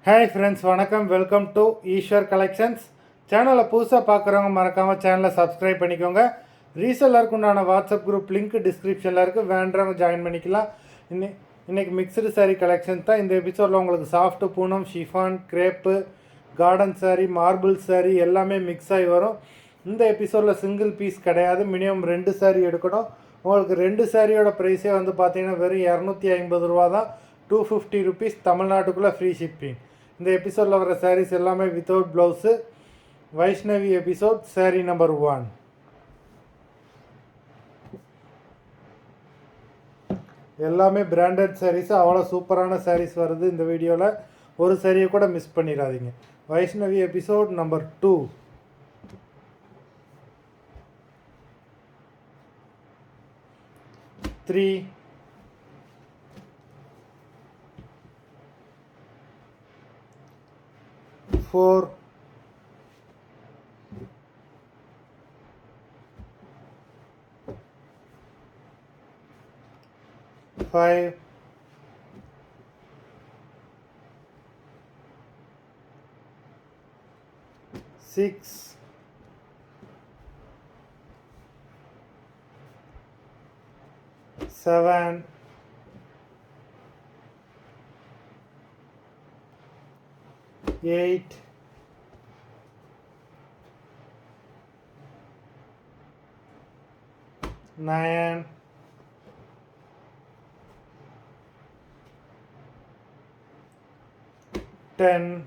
Hi friends, வணக்கம். Welcome to Eswar collections. சேனலை புதுசாக பார்க்குறவங்க மறக்காமல் சேனலை சப்ஸ்கிரைப் பண்ணிக்கோங்க. ரீசெல்லருக்கு உண்டான வாட்ஸ்அப் குரூப் லிங்க் டிஸ்கிரிப்ஷனில் இருக்குது, வேண்டவங்க ஜாயின் பண்ணிக்கலாம். இன்றைக்கி மிக்சடு சாரீ கலெக்ஷன் தான். இந்த எபிசோடில் உங்களுக்கு soft Poonam, chiffon, crepe, garden sari, marble sari எல்லாமே மிக்ஸ் ஆகி வரும். இந்த எபிசோடில் சிங்கிள் பீஸ் கிடையாது, மினிமம் 2 சாரீ எடுக்கணும். உங்களுக்கு 2 சாரியோட ப்ரைஸே வந்து பார்த்தீங்கன்னா வெறும் 250 ரூபா தான். 250 ருபீஸ் தமிழ்நாட்டுக்குள்ளே ஃப்ரீ ஷிப்பிங். இந்த எபிசோடில் வர சாரீஸ் எல்லாமே without blouse. Vaishnavi episode sari number 1. எல்லாமே பிராண்டட் சாரீஸ், அவ்வளோ சூப்பரான சாரீஸ் வருது இந்த வீடியோவில். ஒரு சாரியை கூட மிஸ் பண்ணிடாதீங்க. Vaishnavi episode number 2. த்ரீ 4 5 6 7 8 9 10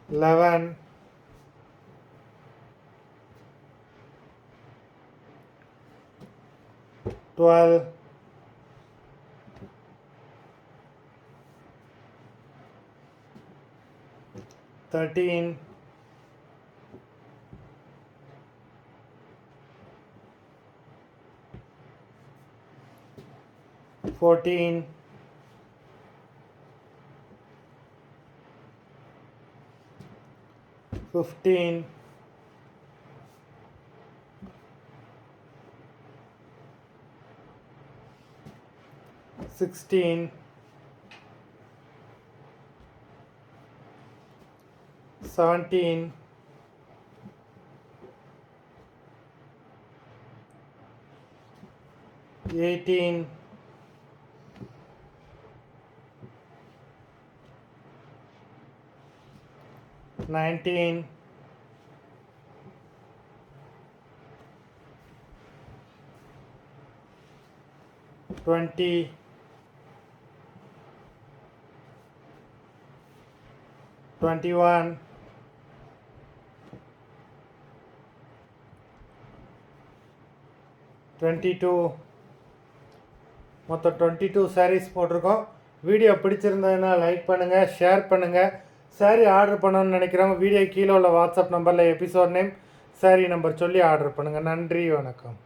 11 12 13 14 15 16 17 18 19 20 21 22 மொத்தம் 22 சாரீஸ் போட்டிருக்கோம். வீடியோ பிடிச்சிருந்ததுன்னா லைக் பண்ணுங்கள், ஷேர் பண்ணுங்கள். சாரீ ஆர்டர் பண்ணணும்னு நினைக்கிறவங்க வீடியோ கீழே உள்ள வாட்ஸ்அப் நம்பரில் எபிசோட் நேம், சாரீ நம்பர் சொல்லி ஆர்டர் பண்ணுங்கள். நன்றி, வணக்கம்.